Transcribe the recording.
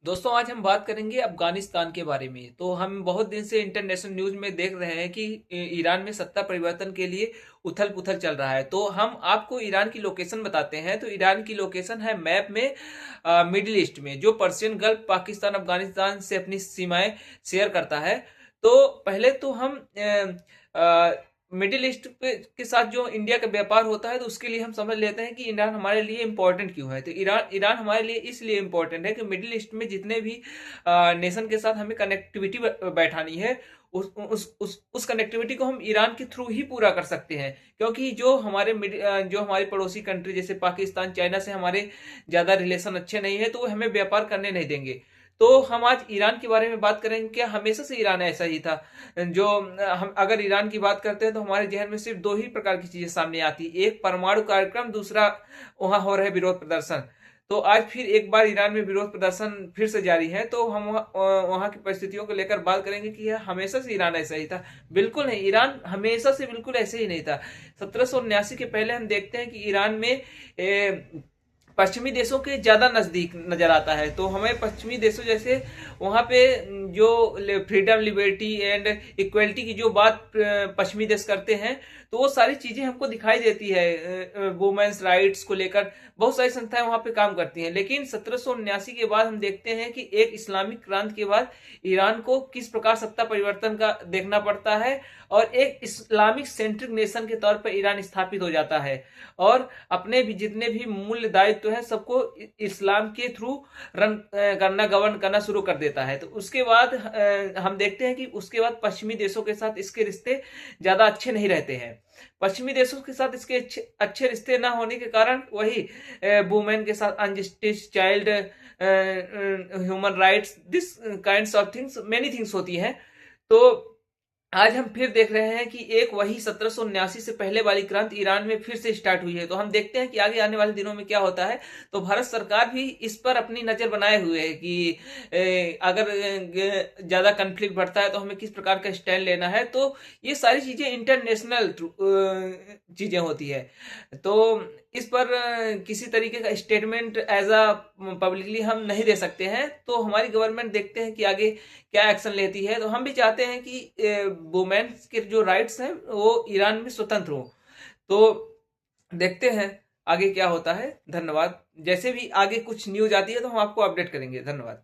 दोस्तों आज हम बात करेंगे अफगानिस्तान के बारे में। तो हम बहुत दिन से इंटरनेशनल न्यूज में देख रहे हैं कि ईरान में सत्ता परिवर्तन के लिए उथल पुथल चल रहा है। तो हम आपको ईरान की लोकेशन बताते हैं। तो ईरान की लोकेशन है मैप में मिडिल ईस्ट में, जो पर्शियन गल्फ, पाकिस्तान, अफगानिस्तान से अपनी सीमाएं शेयर करता है। तो पहले तो हम मिडिल ईस्ट के साथ जो इंडिया का व्यापार होता है, तो उसके लिए हम समझ लेते हैं कि ईरान हमारे लिए इम्पोर्टेंट क्यों है। तो ईरान हमारे लिए इसलिए इम्पोर्टेंट है कि मिडिल ईस्ट में जितने भी नेशन के साथ हमें कनेक्टिविटी बैठानी है, उस कनेक्टिविटी को हम ईरान के थ्रू ही पूरा कर सकते हैं। क्योंकि जो हमारी पड़ोसी कंट्री जैसे पाकिस्तान, चाइना से हमारे ज्यादा रिलेशन अच्छे नहीं है, तो वो हमें व्यापार करने नहीं देंगे। तो हम आज ईरान के बारे में बात करेंगे। क्या हमेशा से ईरान ऐसा ही था? जो हम अगर ईरान की बात करते हैं तो हमारे जहन में सिर्फ दो ही प्रकार की चीजें सामने आती है, एक परमाणु कार्यक्रम, दूसरा वहां हो रहे विरोध प्रदर्शन। तो आज फिर एक बार ईरान में विरोध प्रदर्शन फिर से जारी है। तो हम वहां की परिस्थितियों को लेकर बात करेंगे कि यह हमेशा से ईरान ऐसा ही था। बिल्कुल नहीं, ईरान हमेशा से बिल्कुल ऐसे ही नहीं था। 1779 के पहले हम देखते हैं कि ईरान में पश्चिमी देशों के ज्यादा नजदीक नजर आता है। तो हमें पश्चिमी देशों जैसे वहां पे जो फ्रीडम, लिबर्टी एंड इक्वलिटी की जो बात पश्चिमी देश करते हैं, तो वो सारी चीजें हमको दिखाई देती है। वुमेन्स राइट्स को लेकर बहुत सारी संस्थाएं वहां पे काम करती हैं। लेकिन 1779 के बाद हम देखते हैं कि एक इस्लामिक क्रांति के बाद ईरान को किस प्रकार सत्ता परिवर्तन का देखना पड़ता है और एक इस्लामिक सेंट्रिक नेशन के तौर पर ईरान स्थापित हो जाता है और अपने भी जितने भी मूल्य दायित्व है सबको इस्लाम के थ्रू रन करना, गवर्न करना शुरू कर देता है। तो उसके बाद हम देखते हैं कि उसके बाद पश्चिमी देशों के साथ इसके रिश्ते ज्यादा अच्छे नहीं रहते हैं। पश्चिमी देशों के साथ इसके अच्छे रिश्ते ना होने के कारण वही वुमेन के साथ injustice, child human rights, this kinds of things, many things होती हैं। तो आज हम फिर देख रहे हैं कि एक वही 1779 से पहले वाली क्रांति ईरान में फिर से स्टार्ट हुई है। तो हम देखते हैं कि आगे आने वाले दिनों में क्या होता है। तो भारत सरकार भी इस पर अपनी नजर बनाए हुए है कि अगर ज्यादा कन्फ्लिक्ट बढ़ता है तो हमें किस प्रकार का स्टैंड लेना है। तो ये सारी चीजें इंटरनेशनल चीजें होती है। तो इस पर किसी तरीके का स्टेटमेंट एज अ पब्लिकली हम नहीं दे सकते हैं। तो हमारी गवर्नमेंट देखते हैं कि आगे क्या एक्शन लेती है। तो हम भी चाहते हैं कि वुमेन्स के जो राइट्स हैं वो ईरान में स्वतंत्र हो। तो देखते हैं आगे क्या होता है। धन्यवाद। जैसे भी आगे कुछ न्यूज आती है तो हम आपको अपडेट करेंगे। धन्यवाद।